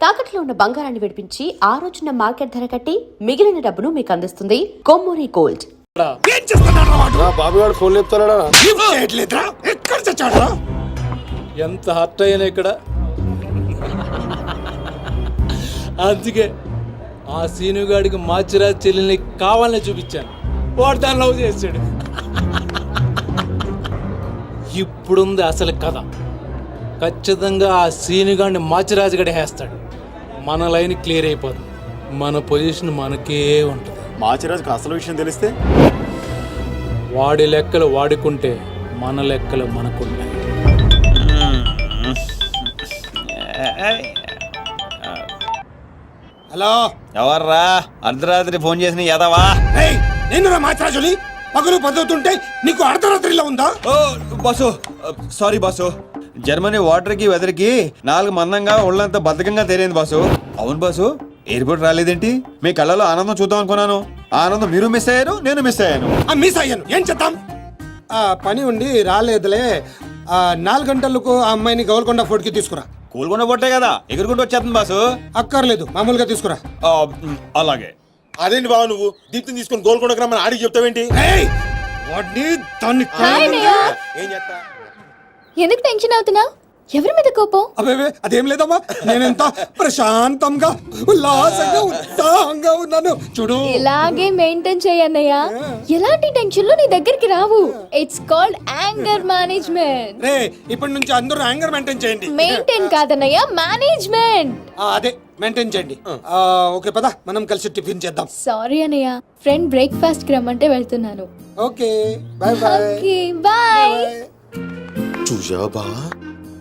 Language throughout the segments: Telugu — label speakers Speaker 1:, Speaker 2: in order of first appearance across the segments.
Speaker 1: తాకట్లో ఉన్న బంగారాన్ని విడిపించి ఆ రోజున మార్కెట్ ధర కట్టి మిగిలిన డబ్బును మీకు అందిస్తుంది కొమ్మూరి గోల్డ్.
Speaker 2: ఏం చేస్తున్నాడు వాడు?
Speaker 3: బాబు గారు ఫోన్ చెప్తాడా?
Speaker 2: ఎక్కడ చచ్చాడు?
Speaker 4: ఎంత హర్ట్ అయ్యాను ఇక్కడ. అందుకే ఆ సీనుగాడికి మాచిరాజ్ చెల్లెల్ని కావాలని చూపించాను. వాడు దాన్ని లవ్ చేశాడు. ఇప్పుడుంది అసలు కథ. ఖచ్చితంగా ఆ సీనుగాడిని మాచిరాజు గడి వేస్తాడు. మన లైన్ క్లియర్ అయిపోతుంది. మన పొజిషన్ మనకే ఉంటుంది.
Speaker 3: మాచిరాజుకి అసలు విషయం తెలిస్తే
Speaker 4: వాడి లెక్కలు వాడుకుంటే మన లెక్కలు మనకుంటాయి.
Speaker 2: హలో,
Speaker 5: ఎవర్రా అర్ధరాత్రి ఫోన్ చేసిన యదవా?
Speaker 2: నేను మాచిరాజుని. పగలు పదవుతుంటే నీకు అర్ధరాత్రిలో ఉందా?
Speaker 5: Oh boss, sorry boss. Germany water కి వెదర్ కి 4 మందంగా ఒళ్ళంతా బద్ధకంగా తేరైంది బాసు. అవును బాసు, ఎయిర్పోర్ట్ రాలేదేంటి? మీ కళ్ళలో ఆనందం చూద్దాం అనుకున్నాను. ఆనందం మీరు మిస్ అయ్యారు, నేను మిస్ అయ్యాను.
Speaker 2: మిస్ అయ్యాను, ఏం చేద్దాం? పని ఉండి రాలేదులే. 4 గంటలకు ఆ అమ్మాయిని గోల్కొండ ఫోర్ట్ కి తీసుకురా.
Speaker 5: కూల్గొండ పొట్టే కదా, ఎగురుకుంటూ వచ్చేస్తుంది బాసు.
Speaker 2: అక్కర్లేదు, మామూలుగా తీసుకురా.
Speaker 5: అలాగే.
Speaker 3: అదేంటి బాబు, నువ్వు దీప్తిని తీసుకుని గోల్కొండకు రమ్మని ఆడికి చెప్తావేంటి? ఏం చేస్తా?
Speaker 6: ఎందుకు టెన్షన్ అవుతున్నావు? ఎవరి మీద కోపం?
Speaker 2: అబే అదేం లేదమ్మా, నేనెంత ప్రశాంతంగా ఉల్లాసంగా ఉత్సాహంగా ఉన్నాను చూడు.
Speaker 6: ఇలాగే మెయింటైన్ చేయన్నయ్య. ఎలాంటి టెన్షన్లు నీ దగ్గరికి రావు. It's called anger management.
Speaker 2: రే, ఇప్పటి నుంచి అందరూ యాంగర్ మెయింటైన్ చేయండి.
Speaker 6: మెయింటైన్ కాదన్నయ్య, మేనేజ్మెంట్.
Speaker 2: అదే మెయింటైన్ చేయండి. ఓకే, పద మనం కలిసి టిఫిన్ చేద్దాం.
Speaker 6: సారీ అన్నయ్య, ఫ్రెండ్ బ్రేక్ఫాస్ట్ కి రమ్మంటే వెళ్తున్నాను.
Speaker 2: Okay, bye bye.
Speaker 6: Okay bye.
Speaker 3: చూసావా బా,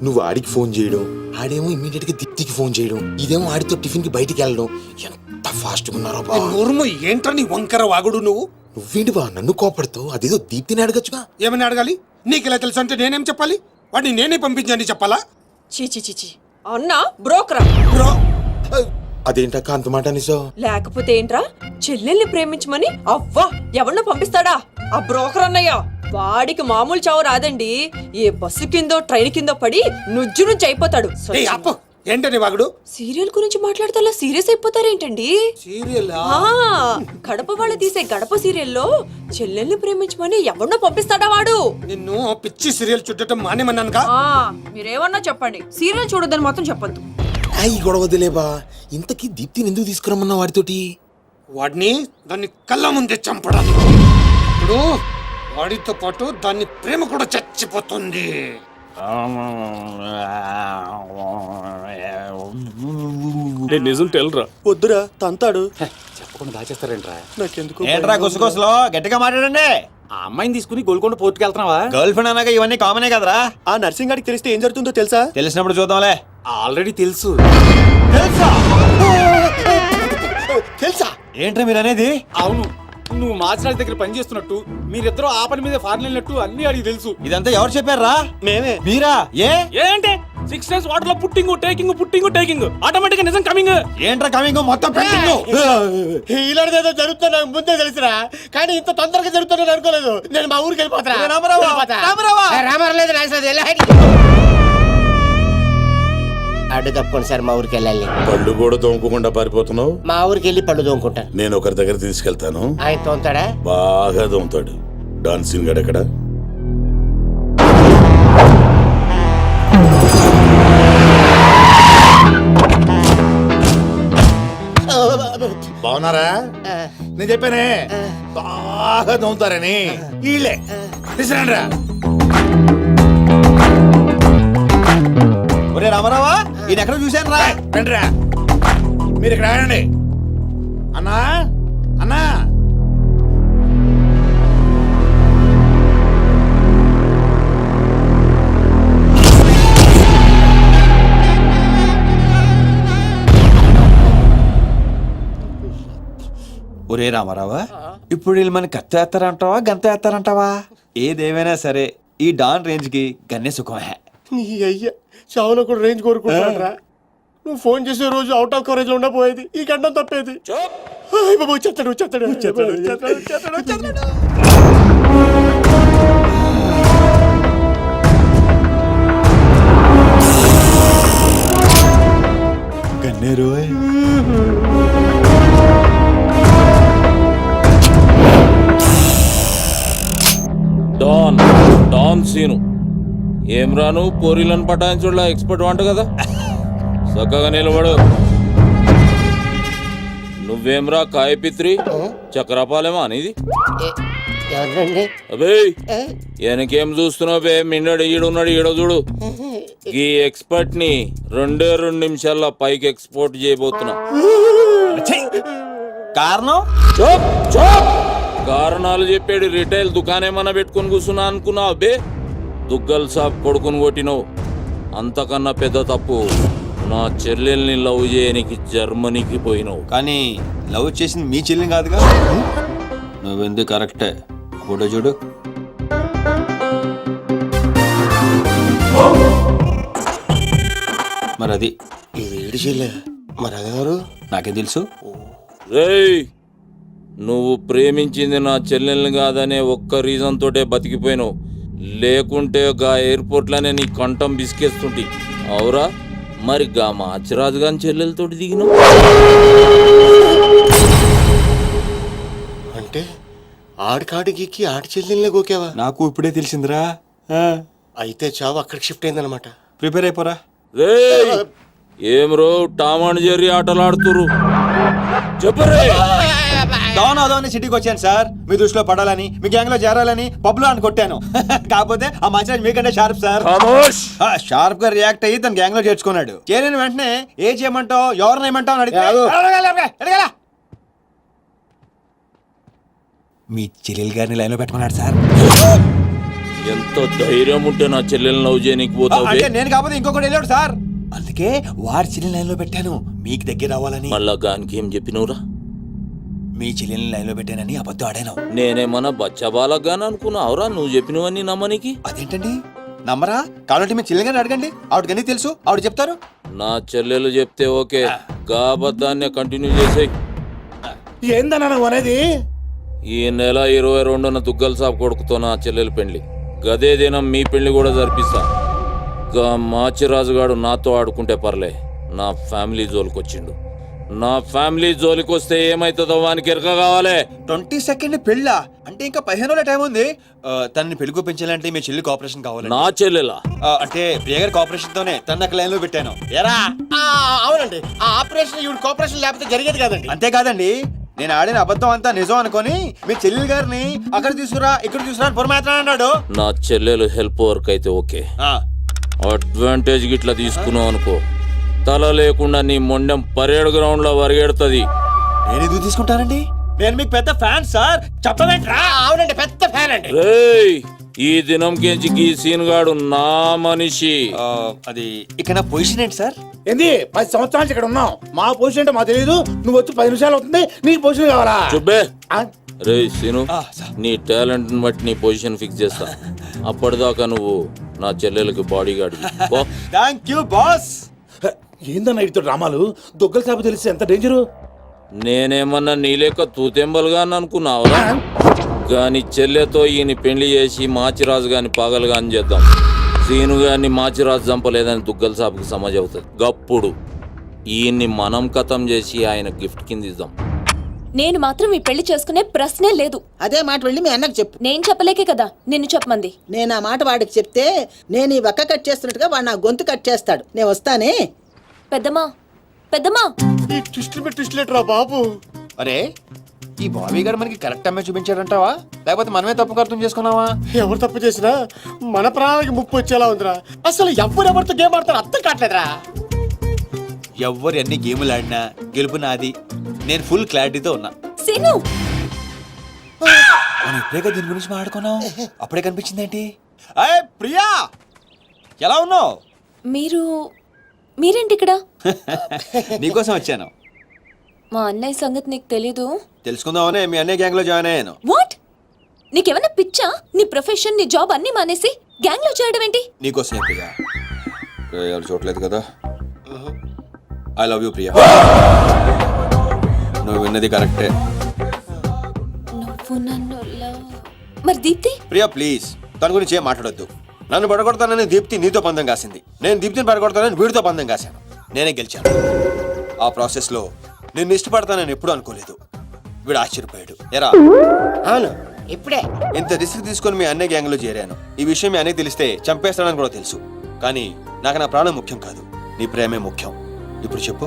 Speaker 3: నువ్వు ఆడికి ఫోన్ చేయడం, ఆడేమో ఇమ్మీడియట్ గా దీప్తికి ఫోన్ చేయడం, ఇదేమో ఆడితో టిఫిన్ కి బయటికి వెళ్ళడం. ఎంత ఫాస్ట్ గా ఉన్నారో బా.
Speaker 2: నోరుము ఏంట్రా నీ వంకర వాగుడు నువ్వు?
Speaker 3: నువ్వేంటి బా నన్ను కోపడతావు? అదేదో దీప్తిని అడగచ్చుగా.
Speaker 2: ఏమని అడగాలి? నీకు ఇలా తెలుసు అంటే నేనేం చెప్పాలి? వాడిని నేనే పంపించండి చెప్పాలా?
Speaker 7: చీచి అన్నా బ్రోకరా?
Speaker 2: బ్రో,
Speaker 3: అదేంటక్క అంత మాట అనేసో?
Speaker 7: లేకపోతే ఏంట్రా, చెల్లెల్ని ప్రేమించమని అవ్వా ఎవరినో పంపిస్తాడా ఆ బ్రోకర్ అన్నయ్య? వాడికి మామూలు చావు రాదండి. ఏ బస్సు కిందో ట్రైన్ కిందో పడి నుజ్జు అయిపోతాడు.
Speaker 2: ఏయ్ అప్పు, ఏంటని వాగుడు?
Speaker 7: సీరియల్ గురించి మాట్లాడితే అలా సీరియస్ అయిపోతారేంటండి?
Speaker 2: సీరియల్?
Speaker 7: గడప వాళ్ళు తీసే గడప సీరియల్లో చెల్లెల్ని ప్రేమించమని ఎవరినో పంపిస్తాడా వాడు?
Speaker 2: నిన్ను పిచ్చి సీరియల్ చుట్టడం మానేమన్నానుగా.
Speaker 7: మీరేమన్నా చెప్పండి, సీరియల్ చూడొద్దని మాత్రం చెప్పొద్దు.
Speaker 3: ఈ గొడవదిలేబా. ఇంతకీ దీప్తిని ఎందుకు తీసుకురమ్మన్నా వాడితోటి?
Speaker 2: వాడిని దాన్ని కళ్ళ ముందే చంపడాలి. ఇప్పుడు వాడితో పాటు దాన్ని ప్రేమ కూడా చచ్చిపోతుంది.
Speaker 4: నిజం తెలరా?
Speaker 3: వద్దురా, తంతాడు.
Speaker 8: చెప్పకుండా దాచేస్తారేంట్రా?
Speaker 3: నాకెందుకు
Speaker 5: ఏంట్రా గుసగుసలో? గట్టిగా మాట్లాడండి.
Speaker 8: ఆ అమ్మాయిని తీసుకుని గోల్కొండ పోర్టుకి వెళ్తున్నావా?
Speaker 5: గర్ల్ ఫ్రెండ్ అన్నాక ఇవన్నీ కామనే కదరా.
Speaker 3: ఆ నర్సింగ్ గారికి తెలిస్తే ఏం జరుగుతుందో తెలుసా?
Speaker 5: తెలిసినప్పుడు చూద్దాంలే.
Speaker 8: ఆల్రెడీ తెలుసు.
Speaker 5: తెలుసా? ఏంట్రా మీరు అనేది?
Speaker 8: అవును, నువ్వు మాచిరాజ్ దగ్గర పని చేస్తున్నట్టు, మీరిద్దరూ ఆ పని మీద ఫారెన్ వెళ్ళినట్టు అన్ని అడిగి తెలుసు.
Speaker 5: ఇదంతా ఎవరు చెప్పారా?
Speaker 3: మేమే.
Speaker 5: మీరా?
Speaker 4: ఏంటి 6 days వాటర్ లో పుట్టింగ్ టేకింగ్ ఆటోమేటిక్ గా నిజం కమింగ్.
Speaker 5: ఏంట్రా కమింగ్? మొత్తం పెండింగ్.
Speaker 3: ఇలాంటిదేదో జరుగుతున్నా నాకు ముందే తెలుసురా, కానీ ఇంత తొందరగా జరుగుతుందని అనుకోలేదు. నేను మా ఊరికి వెళ్ళిపోతా.
Speaker 9: అడ్డు తప్పుకోండి సార్, మా ఊరికి వెళ్ళాలి.
Speaker 10: పళ్ళు కూడా తోముకోకుండా పారిపోతున్నావు?
Speaker 9: మా ఊరికి వెళ్ళి పళ్ళు తోముకుంటాను.
Speaker 10: నేను ఒకరి దగ్గర తీసుకెళ్తాను.
Speaker 9: ఆయన తోముతాడా?
Speaker 10: బాగా తోముతాడు. డాన్సింగ్ గడ ఎక్కడ? బాగున్నారా? నేను చెప్పానే బాగా తోముతారని. వీళ్ళే తీసుకురండి రా.
Speaker 5: ఒరే రామారావా, ఈయన ఎక్కడ చూశాను రా.
Speaker 10: రండిరా, మీరు ఇక్కడ ఆడండి. అన్నా అన్నా,
Speaker 5: ఒరే రామారావా, ఇప్పుడు వీళ్ళు మన కత్తి వేస్తారంటావా గంత వేస్తారంటావా? ఏదేమైనా సరే ఈ డాన్ రేంజ్ కి గన్నే సుఖమే.
Speaker 3: నీ అయ్యా చావులో కూడా రేంజ్ కోరుకుంటారా? నువ్వు ఫోన్ చేసే రోజు అవుట్ ఆఫ్ కవరేజ్ లో ఉండబోయేది, ఈ గండం తప్పేది. చెత్తడు.
Speaker 5: నన్నే రోయ్.
Speaker 11: డాన్ డాన్ సీను ఏం రాను పోరీలను పటాయించుడులా ఎక్స్పర్ట్ వంట కదా చక్కగా నిలబడు. నువ్వేమ్రా కాయపిత్రి చక్రపాలేమా అనేది
Speaker 9: ఎవరండి?
Speaker 11: అబే వెనకేం చూస్తున్నావు బే మిన్నడు ఈడున్నాడు ఈడో చూడు. ఈ ఎక్స్పర్ట్ ని 2 నిమిషాల్లో పైకి ఎక్స్పోర్ట్ చేయబోతున్నా.
Speaker 5: కారణం
Speaker 11: చూప్ చూప్ కారణాలు చెప్పాడు. రిటైల్ దుకాణేమన్నా పెట్టుకుని కూర్చున్నా అనుకున్నావు అబ్బే. దుగ్గల్ సాబ్ కొడుకుని కొట్టినావు. అంతకన్నా పెద్ద తప్పు నా చెల్లెల్ని లవ్ చేయనికి జర్మనీకి పోయినావు.
Speaker 5: కానీ లవ్ చేసింది మీ చెల్లిని కాదుగా. నువ్వెందుకు కరెక్టే. ఫోటో చూడు. మరి అది
Speaker 3: ఈ వేడి చెల్లె మరి అదెవరు?
Speaker 5: నాకేం తెలుసు.
Speaker 11: రేయ్ నువ్వు ప్రేమించింది నా చెల్లెల్ని కాదనే ఒక్క రీజన్ తోటే బతికిపోయినావు. లేకుంటే గా ఎయిర్పోర్ట్లోనే నీ కంఠం బిసికేస్తుంటి. అవురా మరి గా మాచిరాజు గాని చెల్లెలతోటి దిగినావు.
Speaker 3: అంటే ఆడికాడికి ఆడి చెల్లెల్నే గోకేవా?
Speaker 5: నాకు ఇప్పుడే తెలిసిందిరా.
Speaker 3: అయితే చావు అక్కడికి షిఫ్ట్ అయిందనమాట.
Speaker 5: ప్రిపేర్ అయిపోరా.
Speaker 11: రేయ్ ఏం రో టామ్ అండ్ జెర్రీ ఆటలాడుతురు చెప్పరే.
Speaker 5: డౌన్ అవుదామని సిటీకి వచ్చాను సార్. మీ దృష్టిలో పడాలని, మీ గ్యాంగ్ లో చేరాలని పబ్లో అని కొట్టాను. కాకపోతే ఆ మధ్య మీకంటే షార్ప్ సార్. షార్ప్ గా రియాక్ట్ అయ్యి తన గ్యాంగ్ లో చేర్చుకున్నాడు. చేరిన వెంటనే ఏం చేయమంటావు ఎవరిని ఏమంటావు అని అడిగాడు. మీ చెల్లెలు గారిని లైన్ లో పెట్టమన్నాడు సార్.
Speaker 11: ఎంత ధైర్యం ఉంటే నా చెల్లెల్ని లవ్ చేయనికి పోతావు.
Speaker 5: అంటే నేను కాకపోతే ఇంకొకటి వెళ్ళాడు సార్. అందుకే వారి చెల్లెని లైన్ లో పెట్టాను మీకు దగ్గర రావాలని.
Speaker 11: మళ్ళా గానికి ఏం చెప్పినవురా?
Speaker 5: మీ చెల్లెని లైన్ లో పెట్టానని అబద్ధం ఆడాను.
Speaker 11: నేనేమన్నా బచ్చబాలగాని అనుకున్నావురా నువ్వు చెప్పినవన్నీ నమ్మనికి?
Speaker 5: అదేంటండి నమ్మరా? కావాలంటే మీ చెల్లెని గారిని అడగండి. ఆవిడకన్నీ తెలుసు, ఆవిడ చెప్తారు.
Speaker 11: నా చెల్లెలు చెప్తే ఓకే. గా అబద్ధాన్ని కంటిన్యూ చేసేయ్.
Speaker 10: ఏందన్నా నువ్వు అనేది?
Speaker 11: ఈ నెల 22న దుగ్గల్ సాబ్ కొడుకుతో నా చెల్లెలు పెళ్లి. గదే దినం మీ పెళ్లి కూడా జరిపిస్తా. గా మాచిరాజుగాడు నాతో ఆడుకుంటే పర్లే. నా ఫ్యామిలీ జోలికొచ్చిండు. నా ఫ్యామిలీ జోలికొస్తే ఏమైతుందో వానికి ఎరక కావాలి.
Speaker 5: 22nd పెళ్ళా? అంటే ఇంకా 15 రోజుల టైం ఉంది. తనని పెళ్లి పెంచాలంటే మీ చెల్లి కోఆపరేషన్ కావాలి.
Speaker 11: నా చెల్లెలా?
Speaker 5: అంటే ప్రియ గారి కోఆపరేషన్ తోనే తన లైన్ లో పెట్టాను. ఎరా
Speaker 9: అవునండి, ఆ ఆపరేషన్ ఈవిడ కోఆపరేషన్ లేకపోతే జరిగేది కాదండి.
Speaker 5: అంతేకాదండి, నేను ఆడిన అబద్ధం అంతా నిజం అనుకొని మీ చెల్లెలు గారిని అక్కడ తీసుకురా ఇక్కడ తీసుకురా అని పొరమాత్రం అన్నాడు.
Speaker 11: నా చెల్లెలు హెల్ప్ వర్క్ అయితే ఓకే. అడ్వాంటేజ్ గిట్లా తీసుకున్నావు అనుకో, తల లేకుండా నీ మొండెం పరేడ్ గ్రౌండ్ లో పరిగెడుతుంది.
Speaker 5: నేను ఎందుకు తీసుకుంటానండి? నేను మీకు పెద్ద ఫ్యాన్ సార్. చెప్పవేంట్రా?
Speaker 9: అవునండి, పెద్ద ఫ్యాన్ అండి.
Speaker 11: రేయ్ ఈ దినం కెంచి ఈ సీన్ గాడు నా మనిషి.
Speaker 5: అది ఇక్కడ నా పొజిషన్ ఏంటి సార్?
Speaker 10: ఏంది 10 సంవత్సరాల నుంచి ఇక్కడ ఉన్నాం. మా పొజిషన్ అంటే మాకు తెలియదు. నువ్వు వచ్చి 10 నిమిషాలు అవుతుంది, నీకు పొజిషన్ కావాలా?
Speaker 11: చుబ్బే.
Speaker 10: ఆ?
Speaker 11: రేయ్ సీను, నీ టాలెంట్ బట్టి నీ పొజిషన్ ఫిక్స్ చేస్తా. అప్పటిదాకా నువ్వు నా చెల్లెలకి body guard.
Speaker 5: Thank you boss.
Speaker 10: ఏందన్నా ఇటు డ్రామాలు? దొగ్గల సాబు తెలిసి ఎంత డేంజరు?
Speaker 11: నేనేమన్నా నీ లెక్క తూతెంబలుగా అనుకున్నావురా? గాని చెల్లెతో ఈయన పెళ్లి చేసి మాచిరాజు గాని పాగలు గాని చేద్దాం. సీను గాని మాచిరాజు చంపలేదని దుగ్గల సాబుకి సమాజ్ అవుతుంది. గప్పుడు ఈయన్ని మనం కథం చేసి ఆయన గిఫ్ట్ కింద ఇద్దాం.
Speaker 6: నేను మాత్రం ఈ పెళ్లి చేసుకునే ప్రశ్నే లేదు.
Speaker 12: అదే మాట వెళ్ళి మీ అన్నకు చెప్పు.
Speaker 6: నేను చెప్పలేకే కదా నిన్ను చెప్పమంది.
Speaker 12: నేను ఆ మాట వాడికి చెప్తే నేను ఈ వక్క కట్ చేస్తున్నట్టుగా వాడు నా గొంతు కట్ చేస్తాడు. నేను వస్తానే.
Speaker 6: పెద్దమ్మా పెద్దమ్మా.
Speaker 3: ఈ ట్విస్టులు బాబు.
Speaker 5: అరే ఈ బాబీ గారు మనకి కరెక్ట్ అమ్మాయి చూపించాడంటావా, లేకపోతే మనమే తప్పు అర్థం చేసుకున్నావా?
Speaker 3: ఎవరు తప్పు చేసినా మన ప్రాణానికి ముప్పు వచ్చేలా ఉందిరా. అసలు ఎవరెవరితో గేమ్ ఆడతారు అర్థం కావట్లేదురా.
Speaker 5: ఎవరు ఎన్ని గేములు ఆడినా గెలుపు నాది. నేను ఫుల్ క్లారిటీతో ఉన్నా.
Speaker 6: సీను
Speaker 5: మనం ఇప్పుడే దీని గురించి మాట్లాడుకున్నాం, అప్పుడే కనిపించింది ఏంటి? అయ్యే ప్రియా, ఎలా ఉన్నావు?
Speaker 6: మీరేంటి ఇక్కడ?
Speaker 5: నీకోసం వచ్చాను.
Speaker 6: మా అన్నయ్య సంగతి నీకు తెలీదు.
Speaker 5: తెలుసుకుందామనే మీ అన్నయ్య గ్యాంగ్ లో జాయిన్ అయ్యాను.
Speaker 6: వాట్? నీకేమన్నా పిచ్చా? నీ ప్రొఫెషన్ నీ జాబ్ అన్ని మానేసి గ్యాంగ్ లో చేయడం ఏంటి?
Speaker 5: నీకోసం ప్రియా. ఎవరు చూడలేదు కదా. I love you Priya. నువ్వు విన్నది కరెక్టే.
Speaker 6: నువ్వు నన్ను మరి దీప్తి?
Speaker 5: ప్రియా ప్లీజ్ తన గురించి ఏం మాట్లాడొద్దు. నన్ను పడగొడతానని దీప్తి నీతో పందెం కాసింది. నేను దీప్తిని పడగొడతానని వీడితో పందెం కాశాను. నేనే గెలిచాను. ఆ ప్రాసెస్ లో నిన్ను ఇష్టపడతానని ఎప్పుడు అనుకోలేదు. వీడు ఆశ్చర్యపోయాడు. ఎరా
Speaker 9: అవును, ఇప్పుడే.
Speaker 5: ఇంత రిస్క్ తీసుకొని మీ అన్నయ్య గ్యాంగ్ లో చేరాను. ఈ విషయం మీ అన్నయ్య తెలిస్తే చంపేస్తాడని కూడా తెలుసు. కానీ నాకు నా ప్రాణం ముఖ్యం కాదు, నీ ప్రేమే ముఖ్యం. ఇప్పుడు చెప్పు,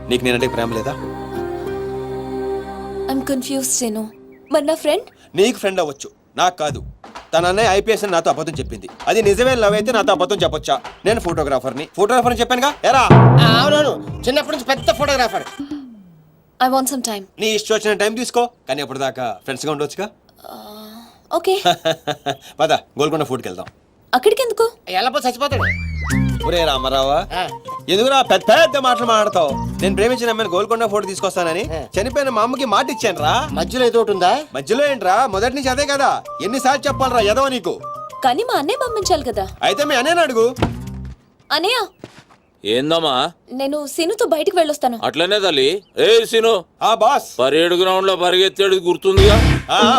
Speaker 5: నీకు నేనంటే ప్రేమ లేదా?
Speaker 6: I'm confuse Seenu. మరి నా ఫ్రెండ్?
Speaker 5: నీకు ఫ్రెండ్ అవ్వచ్చు, నాకు కాదు. తన అన్నయ్య ఐపీఎస్ అని నాతో అబద్ధం చెప్పింది. అది నిజమే లవ్ అయితే నాతో అబద్ధం చెప్పొచ్చా? నేను ఫోటోగ్రాఫర్ని చెప్పానుగా. ఎరా
Speaker 9: అవునవును, చిన్నప్పటి నుంచి పెద్ద photographer.
Speaker 6: I want some time.
Speaker 5: నీ ఇష్టం వచ్చిన టైం తీసుకో, కానీ అప్పుడు దాకా ఫ్రెండ్స్గా ఉండొచ్చుగా.
Speaker 6: ఓకే.
Speaker 5: పద గోల్కొండ ఫుడ్కి వెళ్దాం.
Speaker 6: అక్కడికి ఎందుకు?
Speaker 9: ఎలాపో చచ్చిపోతాడు.
Speaker 5: ఒరే రామారావా, ఎందుకురా పెద్ద పెద్ద మాటలు మాడతావు? నేను ప్రేమించిన అమ్మాయిని గోల్కొండ ఫోటో తీసుకొస్తానని చనిపోయిన మా అమ్మకి మాట ఇచ్చాను రా.
Speaker 9: మధ్యలో ఏదో ఒకటి ఉందా?
Speaker 5: మధ్యలో ఏంట్రా, మొదటి నుంచి అదే కదా. ఎన్నిసార్లు చెప్పాలరా ఎదవ నీకు?
Speaker 6: కానీ మా అన్నయ్య పంపించాలి కదా.
Speaker 5: అయితే మీ అన్నయ్యని అడుగు.
Speaker 6: అన్నయ్య,
Speaker 11: ఏందమ్మా?
Speaker 6: నేను సీనుతో బయటికి వెళ్ళొస్తాను.
Speaker 11: అట్లనే తల్లి. ఏ సీను,
Speaker 5: ఆ బాస్
Speaker 11: పరేడ్ గ్రౌండ్ లో పరిగెత్తేది గుర్తుందిగా?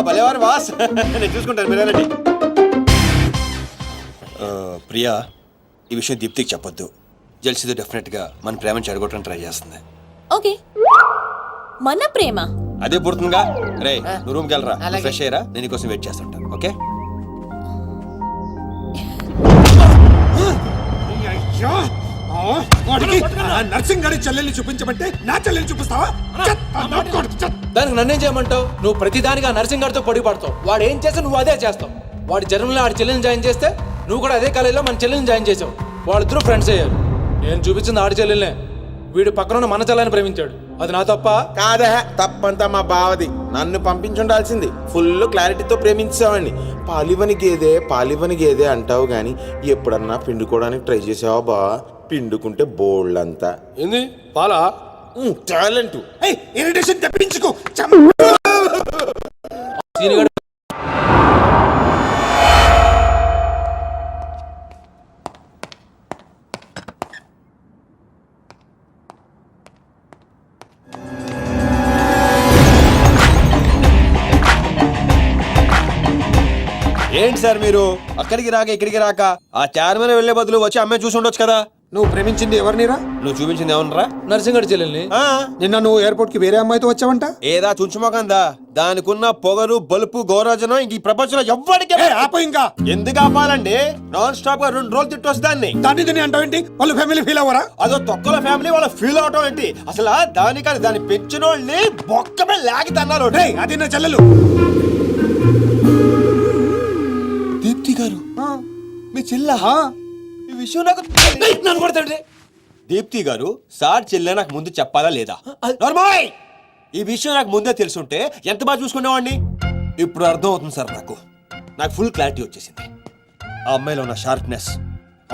Speaker 5: భలేవారు బాస్. నేను చూసుకుంటాను, మీరేనండి. ప్రియా, ఈ విషయం దీప్తికి చెప్పొద్దు. జెల్సీతో డెఫినెట్ గా మన ప్రేమను చెడగొట్టడం ట్రై చేస్తుంది.
Speaker 6: ఓకే. మన ప్రేమ
Speaker 5: అదే పుడుతుందిగా. రే నువ్వు రూమ్కి వెళ్ళరా, ఫ్రెష్ అయ్యరా, నేను నీకోసం వెయిట్ చేస్తుంటాను. ఓకే?
Speaker 2: అయ్యో, వాడికి నర్సింగ్ గారి చెల్లెల్ని చూపించమంటే నా చెల్లెల్ని చూపిస్తావా?
Speaker 4: దానికి నన్నేం చేయమంటావు? నువ్వు ప్రతిదానికి ఆ నర్సింగ్ గారితో పొడి పడతావు. వాడు ఏం చేస్తే నువ్వు అదే చేస్తావు. వాడి జన్మలో ఆడి చెల్లెని జాయిన్ చేస్తే నువ్వు కూడా అదే కాలేజీలో మన చెల్లెని జాయిన్ చేసావు. వాళ్ళిద్దరూ ఫ్రెండ్స్ అయ్యారు. నేను చూపించింది ఆడి చెల్లెలనే. వీడు పక్కన మన చెల్లని ప్రేమించాడు. అది నా తప్ప
Speaker 10: కాదా? తప్పంతా మా బావది. నన్ను పంపించుండాల్సింది. ఫుల్ క్లారిటీతో ప్రేమించావండి. పాలివని గేదే అంటావు గాని ఎప్పుడన్నా పిండుకోవడానికి ట్రై చేసావా బా? పిండుకుంటే బోల్డంతా.
Speaker 4: ఏంది పాలా?
Speaker 10: టాలెంట్.
Speaker 2: ఇరిటేషన్ తెప్పించుకో.
Speaker 4: సీనిగాడు
Speaker 5: ఏంటి సార్ మీరు అక్కడికి రాక ఇక్కడికి రాక ఆ చైర్మన్ వెళ్లే బదులు వచ్చి అమ్మాయి చూసి ఉండొచ్చు కదా.
Speaker 2: నువ్వు ప్రేమించింది ఎవరినిరా?
Speaker 5: నువ్వు చూపించింది ఏమన్నారా?
Speaker 4: నర్సింగ్ గారి చెల్లెల్ని.
Speaker 2: నిన్న నువ్వు ఎయిర్పోర్ట్ కి వేరే అమ్మాయితో వచ్చావంట.
Speaker 5: ఏదా చుంచుమోకందా? దానికున్న పొగరు బలుపు గౌరవజనం ఇంక ఈ ప్రపంచంలో ఎవ్వడికి.
Speaker 2: ఆపో ఇంకా.
Speaker 5: ఎందుకు ఆపాలండి? నాన్ స్టాప్ గా 2 రోజులు తిట్టొచ్చు దాన్ని.
Speaker 2: దాన్ని అంటావేంటి? వాళ్ళు ఫ్యామిలీ ఫీల్ అవ్వరా?
Speaker 5: అదో తొక్కల ఫ్యామిలీ వాళ్ళ ఫీల్ అవటం ఏంటి? అసలు దానికని దాన్ని పెంచిన వాళ్ళని బొక్కమే లాగి తన్నారు.
Speaker 2: అది నా చెల్లెలు.
Speaker 5: దీప్తి గారు మీ చెల్ల? ఈ విషయం నాకు నన్ను కొడతాడు. దీప్తి గారు సార్ చెల్లె నాకు ముందు చెప్పాలా లేదా? నార్మల్. ఈ విషయం నాకు ముందే తెలుసుంటే ఎంత బాగా చూసుకునేవాడిని. ఇప్పుడు అర్థం అవుతుంది సార్. నాకు ఫుల్ క్లారిటీ వచ్చేసింది. ఆ అమ్మాయిలో ఉన్న షార్ప్నెస్,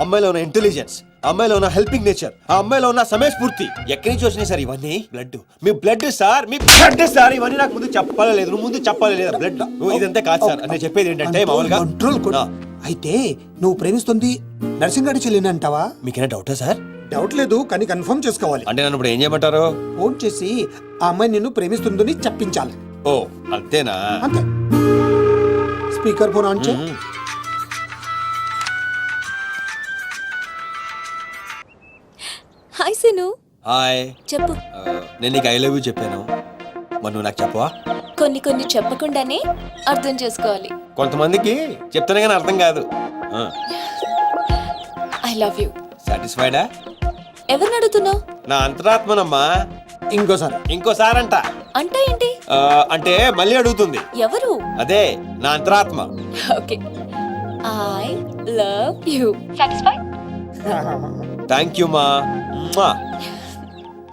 Speaker 5: అమ్మాయిలో ఉన్న ఇంటెలిజెన్స్, అమ్మాయిలో ఉన్న హెల్పింగ్ నేచర్, ఆ అమ్మాయిలో ఉన్న సమయస్ఫూర్తి ఎక్కడి నుంచి వచ్చినాయి సార్ ఇవన్నీ? బ్లడ్, మీ బ్లడ్ సార్, మీ బ్లడ్ సార్. ఇవన్నీ నాకు ముందు చెప్పాలా లేదు? నువ్వు ముందు చెప్పాలి లేదా? బ్లడ్ ఇదంతా కాదు సార్. నేను చెప్పేది ఏంటంటే మామూలుగా
Speaker 2: అయితే నువ్వు ప్రేమిస్తుంది నర్సింగ్ గారి చెల్లిని అంటావా?
Speaker 5: మీకేనా డౌటా సార్?
Speaker 2: డౌట్ లేదు, కానీ కన్ఫర్మ్ చేసుకోవాలి.
Speaker 5: అంటే నన్ను ఇప్పుడు ఏం చేయమంటారు?
Speaker 2: ఫోన్ చేసి ఆ అమ్మాయి నిన్ను ప్రేమిస్తుందని చెప్పించాలి.
Speaker 5: ఓ అంతేనా?
Speaker 2: అంతే. స్పీకర్ ఫోన్ ఆన్ చేయి.
Speaker 6: హాయ్ సీను.
Speaker 5: హాయ్.
Speaker 6: చెప్పు.
Speaker 5: నేను నీకు ఐ లవ్ యూ చెప్పాను, మరి నువ్వు నాకు చెప్పవా?
Speaker 6: కొన్ని చెప్పకుండానే అర్థం చేసుకోవాలి.
Speaker 5: కొంతమందికి చెప్తానే కానీ అర్థం కాదు.
Speaker 6: I love you.
Speaker 5: సాటిస్ఫైడా?
Speaker 6: ఎవరిని అడుగుతున్నావు?
Speaker 5: నా అంతరాత్మనమ్మా. ఇంకోసారి అంట.
Speaker 6: అంటే ఏంటి?
Speaker 5: అంటే మళ్ళీ అడుగుతుంది.
Speaker 6: ఎవరు?
Speaker 5: అదే నా అంతరాత్మ.
Speaker 6: Okay. I love you. Satisfy?
Speaker 5: Thank you మా.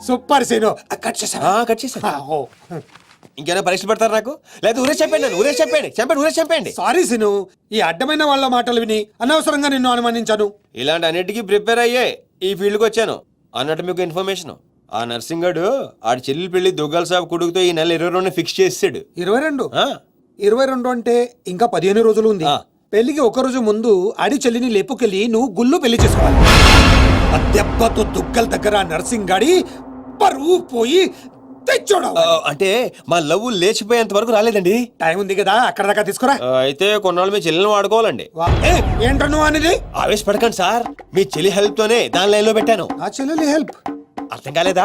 Speaker 2: Super scene. కట్ చేసా.
Speaker 5: ఇంకేనా పరీక్ష పెడతారు నాకు? లేదా ఊరే చెప్పండి.
Speaker 2: సారీ సీను, ఈ అడ్డమైన వాళ్ళ మాటలు విని అనవసరంగా నిన్ను అనుమానించాను.
Speaker 5: ఇలాంటి అన్నిటికీ ప్రిపేర్ అయ్యే ఈ ఫీల్డ్కి వచ్చాను. అన్నట్టు మీకు ఇన్ఫర్మేషన్, ఆ నర్సింగ్ గాడు ఆడి చెల్లెలు పెళ్లి దుగ్గాల సాబ్ కొడుకుతో ఈ నెల 22 ఫిక్స్ చేసాడు.
Speaker 2: 22 అంటే ఇంకా 15 రోజులు ఉంది. పెళ్లికి ఒక రోజు ముందు ఆడి చెల్లిని లేపుకెళ్ళి నువ్వు గుళ్ళు పెళ్లి చేసుకోవాలి. ఆ దెబ్బతో దుగ్గల దగ్గర నర్సింగ్ గాడి పరువు పోయి తెచ్చోడు.
Speaker 5: అంటే మా లవ్ లేచిపోయేంత వరకు రాలేదండి.
Speaker 2: టైం ఉంది కదా, అక్కడ దాకా తీసుకురా.
Speaker 5: అయితే కొన్నాళ్ళు మీ చెల్లెలను వాడుకోవాలండి.
Speaker 2: ఏంటో నువ్వు అనేది?
Speaker 5: ఆవేశపడకండి సార్, మీ చెల్లి హెల్ప్ తోనే దాని లైన్ లో పెట్టాను.
Speaker 2: నా చెల్లెలి హెల్ప్
Speaker 5: అర్థం కాలేదా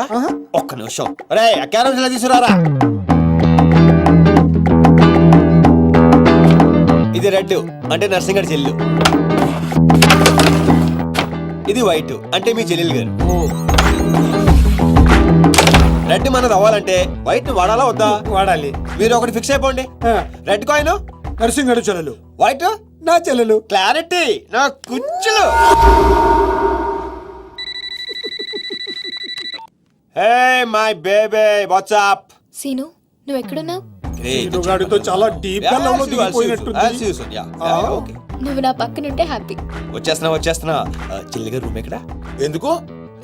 Speaker 5: ఒక్క నిమిషం రే క్యారమ్స్ ఇలా తీసుకురారా. ఇది రెడ్ అంటే నర్సింగ్ గారి చెల్లు, ఇది వైట్ అంటే మీ చెల్లెలు గారు. రెడ్ మనది అవ్వాలంటే వైట్ వాడాలా వద్దా?
Speaker 2: వాడాలి.
Speaker 5: మీరు ఒకటి ఫిక్స్ అయిపోండి. రెడ్ కాయిన్
Speaker 2: నరసింగడు చెల్లెలు,
Speaker 5: వైట్
Speaker 2: నా చెల్లెలు.
Speaker 5: క్లారిటీ నా కుచ్చులు. Hey my baby what's up.
Speaker 6: Seenu నువ్వు ఎక్కడున్నావు?
Speaker 2: గాడితో చాలా డీప్ గా లవ్ లో దిగిపోయినట్టుంది.
Speaker 6: నువ్వు నా పక్కనుంటే హ్యాపీ.
Speaker 5: వచ్చేస్తున్నా చెల్లిగా రూమ్ ఎక్కడ?
Speaker 10: ఎందుకు?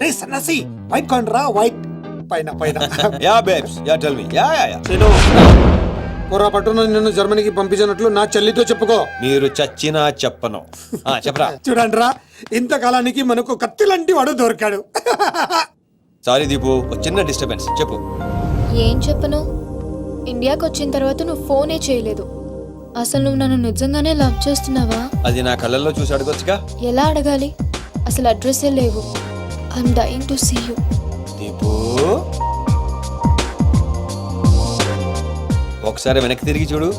Speaker 2: రే సన్నాసి, వైట్ కాయిన్ రా, వైట్ పైన పైన.
Speaker 5: Yeah babes yeah tell me. Yeah
Speaker 2: పొరపాటున నిన్ను జర్మనీకి పంపించినట్లు నా చెల్లితో చెప్పుకో.
Speaker 5: మీరు చచ్చినా చెప్పను. చెప్పరా.
Speaker 2: చూడండి రా, ఇంతకాలానికి మనకు కత్తి లాంటి వాడు దొరికాడు.
Speaker 5: సారీ దీపు, ఒక చిన్న డిస్టర్బెన్స్. చెప్పు.
Speaker 6: ఏం చెప్పను? ఇండియాకి వచ్చిన తర్వాత నువ్వు ఫోనే చేయలేదు. అసలు నువ్వు నన్ను నిజంగానే లవ్ చేస్తున్నావా?
Speaker 5: అది నా కళ్ళల్లో చూసి అడగొచ్చుగా.
Speaker 6: ఎలా అడగాలి? అసలు అడ్రస్సే లేవు. I'm dying to see you.
Speaker 5: Deepu ఒకసారి వెనక్కి తిరిగి చూడు.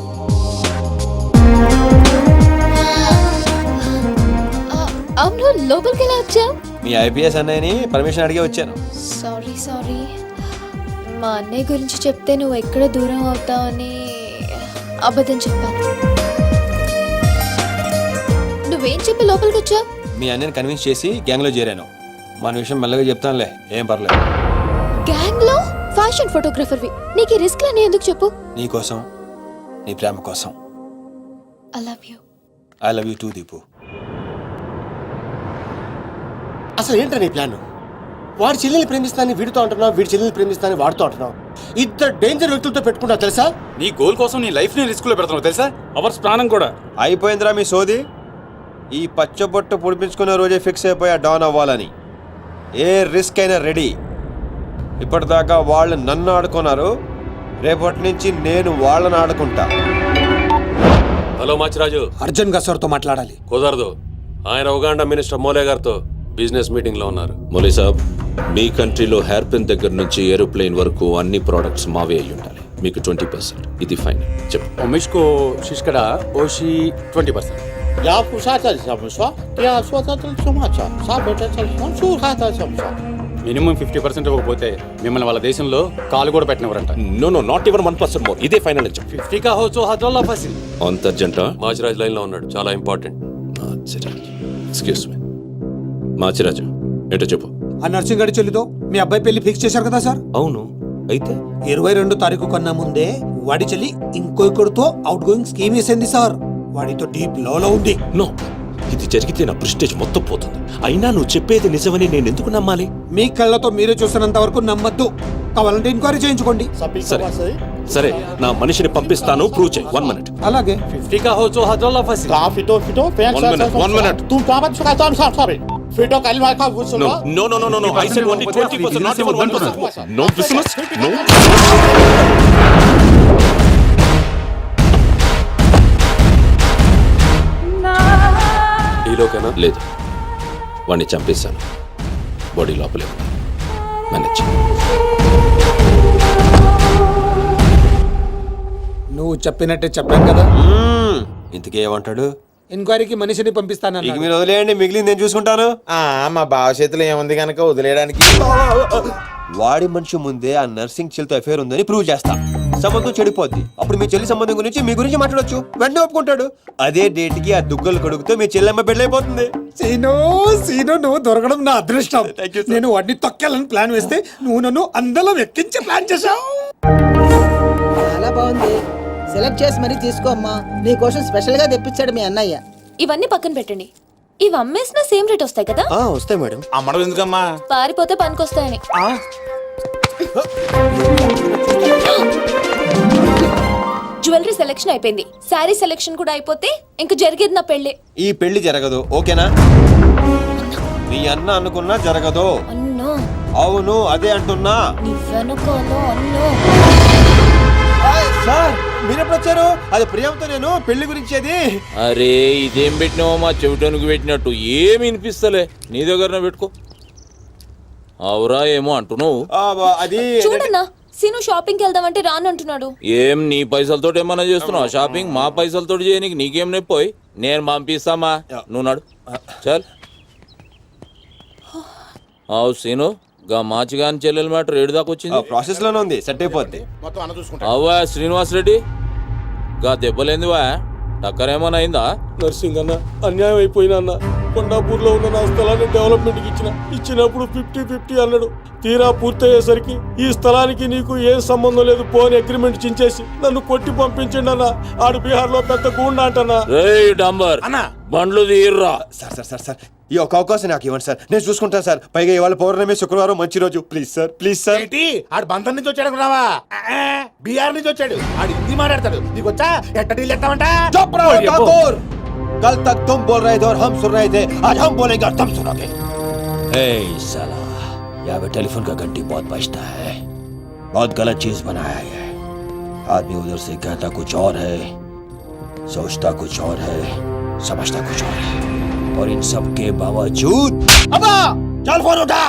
Speaker 6: అవును, లోపలికి ఎలా వచ్చావు?
Speaker 5: మీ ఐపీఎస్ అన్నయ్యని పర్మిషన్ అడిగే వచ్చాను.
Speaker 6: సారీ. మా అన్నయ్య గురించి చెప్తే నువ్వు ఎక్కడ దూరం అవుతావని అబద్ధం చెప్పాను. నువ్వేం చెప్పి లోపలికి వచ్చావు?
Speaker 5: మీ అన్నయ్యని కన్విన్స్ చేసి గ్యాంగ్ లో చేరాను. మన విషయం మెల్లగా చెప్తానులే, ఏం పర్లేదు.
Speaker 6: గ్యాంగ్ లో ఫ్యాషన్ ఫోటోగ్రఫర్వి, నీకు ఈ రిస్క్ అని ఎందుకు చెప్పు?
Speaker 5: నీ కోసం, నీ ప్రేమ కోసం.
Speaker 6: I love you.
Speaker 5: I love you two Deepu.
Speaker 9: అసలు ఏంటో నీ ప్లాన్? వాడి చెల్లెల్ని ప్రేమిస్తానని వీడితో అంటున్నావు, వీడి చెల్లెల్ని ప్రేమిస్తానని వాడితో అంటున్నావు. ఇద్దరు డేంజర్ వ్యక్తులతో పెట్టుకుంటావు తెలుసా?
Speaker 8: నీ గోల్ కోసం నీ లైఫ్ ని రిస్క్ లో పెడుతున్నావు తెలుసా? అవర్స్ ప్రాణం కూడా.
Speaker 5: అయిపోయిందిరా మీ సోది. ఈ పచ్చబొట్టు పొడిపించుకునే రోజే ఫిక్స్ అయిపోయా డాన్ అవ్వాలని. ఏ రిస్క్ అయినా రెడీ. ఇప్పటిదాకా వాళ్ళు నన్ను ఆడుకున్నారు, రేపటి నుంచి నేను వాళ్ళని ఆడుకుంటా.
Speaker 13: హలో మాచిరాజు,
Speaker 2: అర్జున్ గా సార్తో మాట్లాడాలి.
Speaker 13: కుదరదు. ఆయన ఉగాండా మినిస్టర్ మోలే గారితో బిజినెస్ మీటింగ్ లో ఉన్నారు. మోలే సాబ్, మీ కంట్రీలో హెయిర్ పిన్ దగ్గర నుంచి ఏరోప్లేన్ వరకు అన్ని ప్రోడక్ట్స్ మావే అయి ఉండాలి. మీకు 20%. ఇది ఫైన్. చెప్పు.
Speaker 8: ఒమిష్కో శిష్కడ ఓషి 20%.
Speaker 9: యా పుషాచా సమస్య యా స్వతత్ర సమాచ సాబెటచల్ సూహాతా సమస్య.
Speaker 8: మినిమం 50% ఇవ్వకపోతే మిమ్మల్ని వాళ్ళ దేశంలో కాలు కూడా పెట్టినవరంట.
Speaker 13: No not even 1% more. ఇదే ఫైనల్ అని చెప్పు.
Speaker 8: 50 కా హో తో హద్రల్లా ఫసి.
Speaker 13: అంత అర్జెంట్. మాచిరాజ్ లైన్ లో ఉన్నాడు, చాలా ఇంపార్టెంట్. Excuse me. మాచిరాజు ఏంటో చెప్పు.
Speaker 2: ఆ నర్సింగ్ గడి చెల్లితో మీ అబ్బాయి పెళ్లి ఫిక్స్ చేశారు కదా సార్?
Speaker 13: అవును, అయితే
Speaker 2: 22 తారీఖు కన్నా ముందే వాడి చెల్లి ఇంకొకరితో అవుట్ గోయింగ్ స్కీమ్ వేసింది సార్. వాడితో డీప్ లో ఉంది.
Speaker 13: నో, ఇది జరిగితే నా ప్రెస్టేజ్ మొత్తం పోతుంది. అయినా నువ్వు చెప్పేది నిజమని నేను ఎందుకు నమ్మాలి?
Speaker 2: మీ కళ్ళతో మీరే చూసినంత వరకు నమ్మద్దు. కావాలంటే ఎంక్వైరీ చేయించుకోండి.
Speaker 13: సరే, నా మనిషిని పంపిస్తాను, ప్రూవ్ చేయి. 1 minute.
Speaker 2: అలాగే.
Speaker 8: 50 కా హో తో హద్రల్లా ఫసి.
Speaker 9: కాఫీతో ఫిటో
Speaker 13: One minute.
Speaker 9: తు పాపట్ సుఖాతా సారీ ఫిటో కల్మా కా గుసలో.
Speaker 13: No. I said only 20%, not even 1%. No business. No. ఈలోకేనా? లేదు, వాడిని చంపేశాను. బాడీ లోపలే ఉంది. మేనేజ్.
Speaker 2: నువ్వు చెప్పినట్టే చెప్పాను కదా.
Speaker 5: ఇంతకీ ఏమంటాడు?
Speaker 2: ఎంక్వైరీకి మనిషిని పంపిస్తానన్నా.
Speaker 5: ఇక మీరు వదిలేయండి, మిగిలింది నేను చూసుకుంటాను.
Speaker 10: మా బావ చేతిలో ఏముంది కనుక వదిలేయడానికి.
Speaker 5: వాడి మనిషి ముందే ఆ నర్సింగ్ చెల్లితో అఫేర్ ఉందని ప్రూవ్ చేస్తా. సంబంధం చెడిపోద్ది. అప్పుడు మీ చెల్లి సంబంధం గురించి మీ గురించి మాట్లాడొచ్చు. వెంటనే ఒప్పుకుంటాడు. అదే డేట్ కి ఆ దుగ్గలు కొడుకుతో మీ చెల్లెమ్మ పెళ్ళైపోతుంది.
Speaker 2: సీను నువ్వు దొరకడం నా అదృష్టం. నేను వాడిని తొక్కాలని ప్లాన్ వేస్తే నువ్వు నన్ను అందరం ఎక్కించి ప్లాన్ చేశావు.
Speaker 12: చాలా బాగుంది. సెలెక్ట్ చేసి మరీ తీసుకో అమ్మా. నీ కోసం స్పెషల్ గా తెప్పించాడు మీ అన్నయ్య.
Speaker 6: ఇవన్నీ పక్కన పెట్టండి. ఇవి అమ్మేసిన సేమ్ రేట్ వస్తాయి కదా?
Speaker 9: వస్తాయి మేడం.
Speaker 8: అమ్మడం ఎందుకమ్మా?
Speaker 6: పారిపోతే పనికొస్తాయని. జ్యువెలరీ సెలెక్షన్ అయిపోయింది, శారీ సెలెక్షన్ కూడా అయిపోతే ఇంక జరిగేది నా పెళ్లి.
Speaker 5: ఈ పెళ్లి జరగదు, ఓకేనా? మీ అన్న అనుకున్నా జరగదు.
Speaker 6: అన్నో.
Speaker 5: అవును, అదే అంటున్నా.
Speaker 6: నువ్వనుకోను అన్నో.
Speaker 5: సార్ మీరెప్పుడు వచ్చారు? అది ప్రియంతో నేను పెళ్లి గురించి. అది
Speaker 11: అరే ఇదేం పెట్టినావో మా చెవిటానికి పెట్టినట్టు ఏమి వినిపిస్తలే. నీ దగ్గర పెట్టుకో. అవురా ఏమో అంటున్నావు.
Speaker 5: అది
Speaker 6: చూడన్నా సీను షాపింగ్కి వెళ్దామంటే రానంటున్నాడు.
Speaker 11: ఏం నీ పైసలతో ఏమన్నా చేస్తున్నావు షాపింగ్? మా పైసలతో చేయనీకి నీకేం నొప్పోయి? నేను పంపిస్తామా, నువ్వు నడు చల్. అవు సీను, గా మాచిగాని చెల్లెల మ్యాటర్ ఏడు దాకా వచ్చింది.
Speaker 5: ప్రాసెస్ లోనే ఉంది, సెట్ అయిపోద్ది.
Speaker 10: మొత్తం అన్న చూసుకుంటా.
Speaker 11: అవ్వా శ్రీనివాస్ రెడ్డి, గా దెబ్బలేందివా? టక్కరేమన్నా అయిందా?
Speaker 8: నర్సింగ్ అన్న అన్యాయం అయిపోయినా అన్న. కొండాపూర్లో ఉన్న నా స్థలాన్ని డెవలప్మెంట్కి ఇచ్చినప్పుడు 50-50 అన్నాడు. తీరా పూర్తయ్యేసరికి ఈ స్థలానికి నీకు ఏం సంబంధం లేదు పోని అగ్రిమెంట్ చించేసి నన్ను కొట్టి పంపించండి అన్న. ఆడు బీహార్ లో పెద్ద గూండా అంటన్నా.
Speaker 11: రేయ్ డంబర్, బండ్లు తీర్రా.
Speaker 5: సార్ ఈ ఒక అవకాశం నాకు ఇవ్వండి సార్, నేను చూసుకుంటాను సార్. పైగా ఇవాళ పౌర్ణమి, శుక్రవారం మంచి రోజు. Please sir.
Speaker 10: ఏంటి ఆడు బంధన్ నుంచి వచ్చాడు అనుకున్నావా? బీహార్ నుంచి వచ్చాడు. ఆడు హిందీ మాట్లాడతాడు. నీకు వచ్చా ఎట్ట డీల్ ఎత్తామంట?
Speaker 5: कल तक तुम बोल रहे थे और हम सुन रहे थे, आज हम बोलेंगे और तुम सुनोगे.
Speaker 9: साला यहाँ पे टेलीफोन का घंटी बहुत बजता है. बहुत गलत चीज बनाया है. आदमी उधर से कहता कुछ और है, सोचता कुछ और है, समझता कुछ और है. और इन सब के बावजूद अब्बा चल फोन उठा.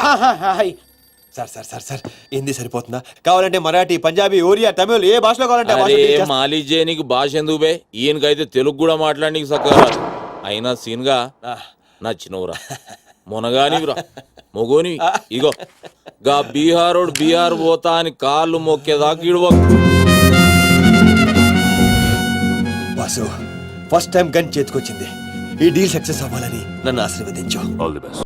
Speaker 5: సార్ హిందీ సరిపోతుందా? కావాలంటే మరాఠీ, పంజాబీ, ఒరియా, తమిళ్ ఏ భాషలో కావాలంటే ఆ భాషలో
Speaker 11: అరే
Speaker 5: teach చేస్తా.
Speaker 11: మాలిష్ చేయనీకి భాష ఎందుకు బే? ఈయనకైతే తెలుగు కూడా మాట్లాడనీకి సక్కగా రాదు. అయినా సీన్గా నచ్చినవురా, మునగానివిరా, మొగోని. ఇగో గా బీహార్ పోతా అని కాళ్ళు మొక్కేదాకా ఇడవ.
Speaker 5: బాసు, ఫస్ట్ టైం గన్ చేతికొచ్చింది. ఈ డీల్ సక్సెస్ అవ్వాలని నన్ను ఆశీర్వదించు.
Speaker 13: All the best.